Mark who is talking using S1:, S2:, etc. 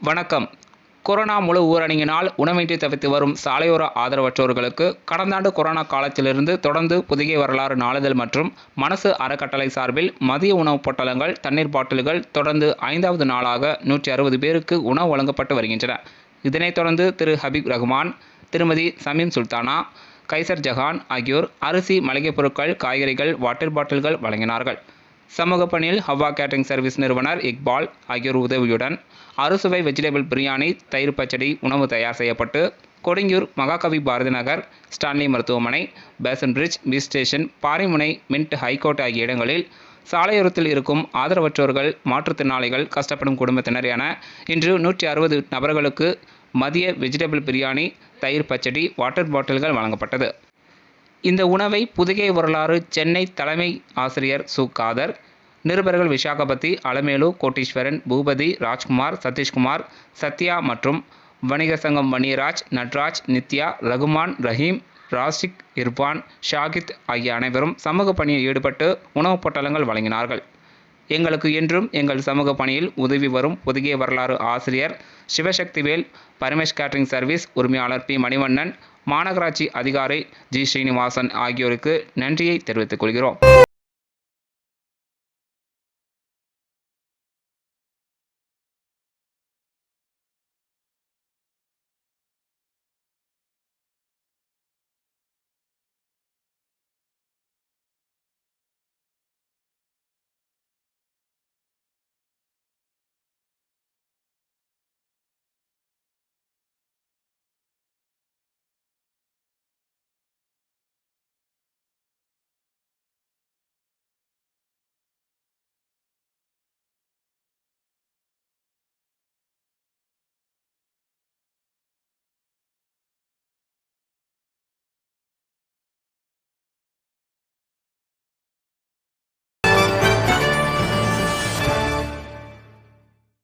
S1: வணக்கம். கொரோனா முழு ஊரடங்கினால் உணவின்றி தவித்து வரும் சாலையோர ஆதரவற்றோர்களுக்கு கடந்த ஆண்டு கொரோனா காலத்திலிருந்து தொடர்ந்து புதிய வரலாறு நாளிதழ் மற்றும் மனசு அறக்கட்டளை சார்பில் மதிய உணவுப் பொட்டலங்கள், தண்ணீர் பாட்டில்கள் தொடர்ந்து 5வது நாளாக 160 பேருக்கு உணவு வழங்கப்பட்டு வருகின்றன. இதனைத் தொடர்ந்து திரு ஹபீப் ரகுமான், திருமதி சமீம் சுல்தானா, கைசர் ஜஹான் ஆகியோர் அரிசி, மளிகைப் பொருட்கள், காய்கறிகள், வாட்டர் பாட்டில்கள் வழங்கினார்கள். சமூக பணியில் ஹவ்வா கேட்டரிங் சர்வீஸ் நிறுவனர் இக்பால் ஆகியோர் உதவியுடன் அறுசுவை வெஜிடபிள் பிரியாணி, தயிர் பச்சடி உணவு தயார் செய்யப்பட்டு கொடுங்கியூர், மகாகவி பாரதி நகர், ஸ்டான்லி மருத்துவமனை, Basin Bridge, B station, Parimunai, Mint, high court ஆகிய இடங்களில் சாலையோரத்தில் இருக்கும் ஆதரவற்றோர்கள், மாற்றுத்திறனாளிகள், கஷ்டப்படும் குடும்பத்தினர் என இன்று 160 நபர்களுக்கு மதிய வெஜிடபிள் பிரியாணி, தயிர் பச்சடி, வாட்டர் பாட்டில்கள் வழங்கப்பட்டது. இந்த உணவை புதுகை வரலாறு சென்னை தலைமை ஆசிரியர் சு. காதர், நிருபர்கள் விஷாகபதி, அலமேலு, கோட்டீஸ்வரன், பூபதி, ராஜ்குமார், சதீஷ்குமார், சத்யா மற்றும் வணிகர் சங்கம் வன்னியராஜ், நட்ராஜ், நித்யா, ரகுமான், ரஹீம், ராசிக், இர்பான், ஷாகித் ஆகிய அனைவரும் சமூக பணியில் ஈடுபட்டு உணவுப் பொட்டலங்கள் வழங்கினார்கள். எங்களுக்கு என்றும் எங்கள் சமூக பணியில் உதவி வரும் புதுகை வரலாறு ஆசிரியர் சிவசக்திவேல், பரமேஷ் கேட்டரிங் சர்வீஸ் உரிமையாளர் பி. மணிவண்ணன், மாநகராட்சி அதிகாரி ஜி. ஸ்ரீனிவாசன் ஆகியோருக்கு நன்றியை தெரிவித்துக் கொள்கிறோம்.